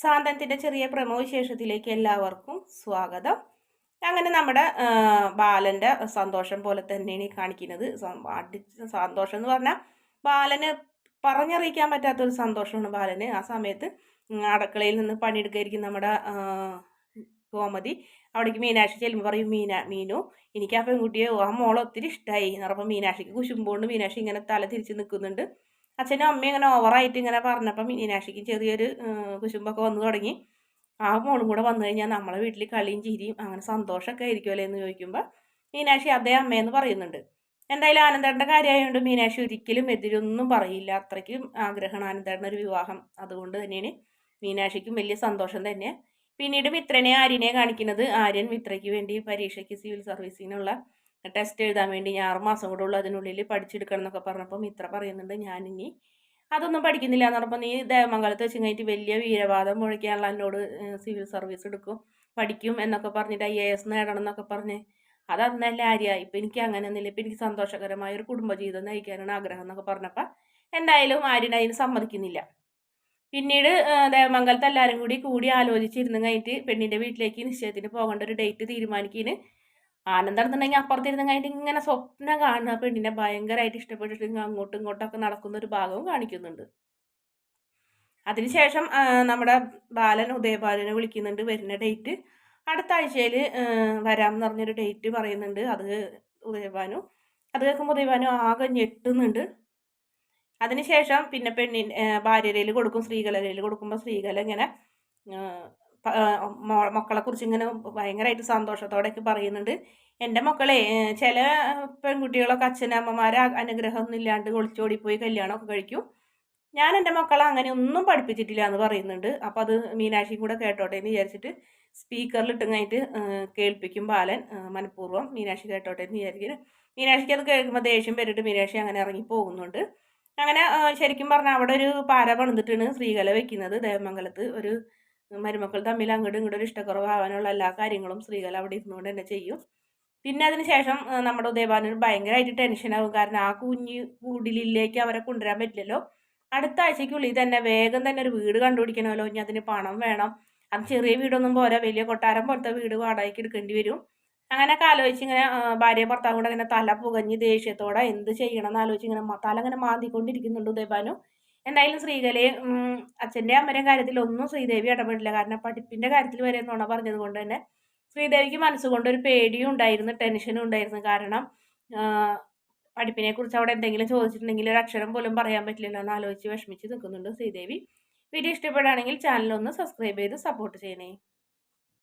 സാന്ത്വനത്തിൻ്റെ ചെറിയ പ്രമോ വിശേഷത്തിലേക്ക് എല്ലാവർക്കും സ്വാഗതം. അങ്ങനെ നമ്മുടെ ബാലൻ്റെ സന്തോഷം പോലെ തന്നെയാണ് ഈ കാണിക്കുന്നത്. സന്തോഷം എന്ന് പറഞ്ഞാൽ ബാലന് പറഞ്ഞറിയിക്കാൻ പറ്റാത്തൊരു സന്തോഷമാണ് ബാലന്. ആ സമയത്ത് അടുക്കളയിൽ നിന്ന് പണിയെടുക്കായിരിക്കും നമ്മുടെ ഗോമതി. അവിടേക്ക് മീനാക്ഷി ചെല്ലുമ്പോൾ പറയും, മീനു എനിക്ക് ആ പെൺകുട്ടിയെ ആ മോളെ ഒത്തിരി ഇഷ്ടമായി എന്ന് പറഞ്ഞപ്പോൾ മീനാക്ഷിക്ക് കുശുമ്പോണ്ട് മീനാക്ഷി ഇങ്ങനെ തല തിരിച്ച് നിൽക്കുന്നുണ്ട്. അച്ഛനും അമ്മയും ഇങ്ങനെ ഓവറായിട്ട് ഇങ്ങനെ പറഞ്ഞപ്പം മീനാക്ഷിക്ക് ചെറിയൊരു കുശുമ്പൊക്കെ വന്നു തുടങ്ങി. ആ മോളും കൂടെ വന്നു കഴിഞ്ഞാൽ നമ്മളെ വീട്ടിൽ കളിയും ചിരിയും അങ്ങനെ സന്തോഷമൊക്കെ ആയിരിക്കുമല്ലോ എന്ന് ചോദിക്കുമ്പോൾ മീനാക്ഷി അതേ അമ്മയെന്ന് പറയുന്നുണ്ട്. എന്തായാലും ആനന്ദേട്ടൻ്റെ കാര്യമായതുകൊണ്ട് മീനാക്ഷി ഒരിക്കലും എതിരൊന്നും പറയില്ല. അത്രയ്ക്കും ആഗ്രഹമാണ് ആനന്ദേട്ടൻ്റെ ഒരു വിവാഹം. അതുകൊണ്ട് തന്നെയാണ് മീനാക്ഷിക്കും വലിയ സന്തോഷം തന്നെ. പിന്നീട് മിത്രനെ ആര്യനെ കാണിക്കുന്നത്. ആര്യൻ മിത്രയ്ക്ക് വേണ്ടി പരീക്ഷയ്ക്ക് സിവിൽ സർവീസിനുള്ള ടെസ്റ്റ് എഴുതാൻ വേണ്ടി 6 മാസം കൂടെ ഉള്ളൂ, അതിനുള്ളിൽ പഠിച്ചെടുക്കണം എന്നൊക്കെ പറഞ്ഞപ്പോൾ മിത്ര പറയുന്നുണ്ട്, ഞാനിനി അതൊന്നും പഠിക്കുന്നില്ല എന്ന് പറഞ്ഞപ്പോൾ നീ ദേവമംഗലത്ത് വെച്ച് കഴിഞ്ഞിട്ട് വലിയ വീരവാദം മുഴക്കിയാണല്ലോ എന്നോട് സിവിൽ സർവീസ് എടുക്കും പഠിക്കും എന്നൊക്കെ പറഞ്ഞിട്ട് IAS നേടണം എന്നൊക്കെ പറഞ്ഞ് അതന്നല്ല ആര്യ. ഇപ്പം എനിക്ക് അങ്ങനെയൊന്നുമില്ല, ഇപ്പം എനിക്ക് സന്തോഷകരമായ ഒരു കുടുംബജീവിതം നയിക്കാനാണ് ആഗ്രഹം എന്നൊക്കെ പറഞ്ഞപ്പോൾ എന്തായാലും ആര്യൻ അതിന് സമ്മതിക്കുന്നില്ല. പിന്നീട് ദേവമംഗലത്ത് എല്ലാവരും കൂടി ആലോചിച്ചിരുന്ന് കഴിഞ്ഞിട്ട് പെണ്ണിൻ്റെ വീട്ടിലേക്ക് നിശ്ചയത്തിന് പോകേണ്ട ഒരു ഡേറ്റ് തീരുമാനിക്കുന്നു. ആനന്ദാണെന്നുണ്ടെങ്കിൽ അപ്പുറത്തിരുന്ന് കഴിഞ്ഞിട്ട് ഇങ്ങനെ സ്വപ്നം കാണുന്ന പെണ്ണിനെ ഭയങ്കരമായിട്ട് ഇഷ്ടപ്പെട്ടിട്ട് അങ്ങോട്ടും ഇങ്ങോട്ടൊക്കെ നടക്കുന്ന ഒരു ഭാഗവും കാണിക്കുന്നുണ്ട്. അതിനുശേഷം നമ്മുടെ ബാലൻ ഉദയബാലനെ വിളിക്കുന്നുണ്ട്. വരുന്ന ഡേറ്റ് അടുത്ത ആഴ്ചയിൽ വരാമെന്ന് പറഞ്ഞൊരു ഡേറ്റ് പറയുന്നുണ്ട്. അത് കേൾക്കുമ്പോൾ ഉദയഭാനു ആകെ ഞെട്ടുന്നുണ്ട്. അതിനുശേഷം പിന്നെ ഭാര്യരയിൽ കൊടുക്കും, ശ്രീകലയിൽ കൊടുക്കുമ്പോൾ ശ്രീകല ഇങ്ങനെ മക്കളെക്കുറിച്ച് ഇങ്ങനെ ഭയങ്കരമായിട്ട് സന്തോഷത്തോടെയൊക്കെ പറയുന്നുണ്ട്. എൻ്റെ മക്കളെ ചില പെൺകുട്ടികളൊക്കെ അച്ഛനമ്മമാരെ അനുഗ്രഹമൊന്നും ഇല്ലാണ്ട് ഒളിച്ചോടിപ്പോയി കല്യാണമൊക്കെ കഴിക്കും. ഞാൻ എൻ്റെ മക്കളെ അങ്ങനെ ഒന്നും പഠിപ്പിച്ചിട്ടില്ല എന്ന് പറയുന്നുണ്ട്. അപ്പോൾ അത് മീനാക്ഷിയും കൂടെ കേട്ടോട്ടെ എന്ന് വിചാരിച്ചിട്ട് സ്പീക്കറിൽ ഇട്ടും കഴിഞ്ഞിട്ട് കേൾപ്പിക്കും ബാലൻ മനഃപൂർവ്വം. മീനാക്ഷി കേട്ടോട്ടെ എന്ന് വിചാരിക്കും. മീനാക്ഷിക്ക് അത് കേൾക്കുമ്പോൾ ദേഷ്യം വരിട്ട് മീനാക്ഷി അങ്ങനെ ഇറങ്ങി പോകുന്നുണ്ട്. അങ്ങനെ ശരിക്കും പറഞ്ഞാൽ അവിടെ ഒരു പാര പണിതിട്ടാണ് ശ്രീകല വെക്കുന്നത്. ദേവമംഗലത്ത് ഒരു മരുമക്കൾ തമ്മിൽ അങ്ങോട്ടും ഇങ്ങോട്ടും ഒരു ഇഷ്ടക്കുറവാകാനുള്ള എല്ലാ കാര്യങ്ങളും ശ്രീകല അവിടെ ഇരുന്നുകൊണ്ട് തന്നെ ചെയ്യും. പിന്നെ അതിന് ശേഷം നമ്മുടെ ഉദയഭാനു ഭയങ്കരമായിട്ട് ടെൻഷനാകും. കാരണം ആ കുടിലേക്ക് അവരെ കൊണ്ടുവരാൻ പറ്റില്ലല്ലോ. അടുത്ത ആഴ്ചയ്ക്കുള്ളിൽ തന്നെ വേഗം തന്നെ ഒരു വീട് കണ്ടുപിടിക്കണമല്ലോ. ഇനി അതിന് പണം വേണം. അത് ചെറിയ വീടൊന്നും പോരാ, വലിയ കൊട്ടാരം പോലത്തെ വീട് വാടകയ്ക്ക് എടുക്കേണ്ടി വരും. അങ്ങനെയൊക്കെ ആലോചിച്ച് ഇങ്ങനെ ഭാര്യ ഭർത്താവും കൂടെ ഇങ്ങനെ തല പുകഞ്ഞ് ദേഷ്യത്തോടെ എന്ത് ചെയ്യണം എന്ന് ആലോചിച്ച് ഇങ്ങനെ തല ഇങ്ങനെ മാന്തിക്കൊണ്ടിരിക്കുന്നുണ്ട് ഉദയഭാനു. എന്തായാലും ശ്രീകലയും അച്ഛൻ്റെ അമ്മയുടെയും കാര്യത്തിൽ ഒന്നും ശ്രീദേവി ഇടപെടില്ല. കാരണം പഠിപ്പിൻ്റെ കാര്യത്തിൽ വരെ നുണ പറഞ്ഞത് കൊണ്ട് തന്നെ ശ്രീദേവിക്ക് മനസ്സുകൊണ്ട് ഒരു പേടിയും ഉണ്ടായിരുന്നു, ടെൻഷനും ഉണ്ടായിരുന്നു. കാരണം പഠിപ്പിനെക്കുറിച്ച് അവിടെ എന്തെങ്കിലും ചോദിച്ചിട്ടുണ്ടെങ്കിൽ ഒരു അക്ഷരം പോലും പറയാൻ പറ്റില്ലല്ലോ എന്ന് ആലോചിച്ച് വിഷമിച്ച് നിൽക്കുന്നുണ്ട് ശ്രീദേവി. വീഡിയോ ഇഷ്ടപ്പെടുകയാണെങ്കിൽ ചാനലൊന്ന് സബ്സ്ക്രൈബ് ചെയ്ത് സപ്പോർട്ട് ചെയ്യണേ.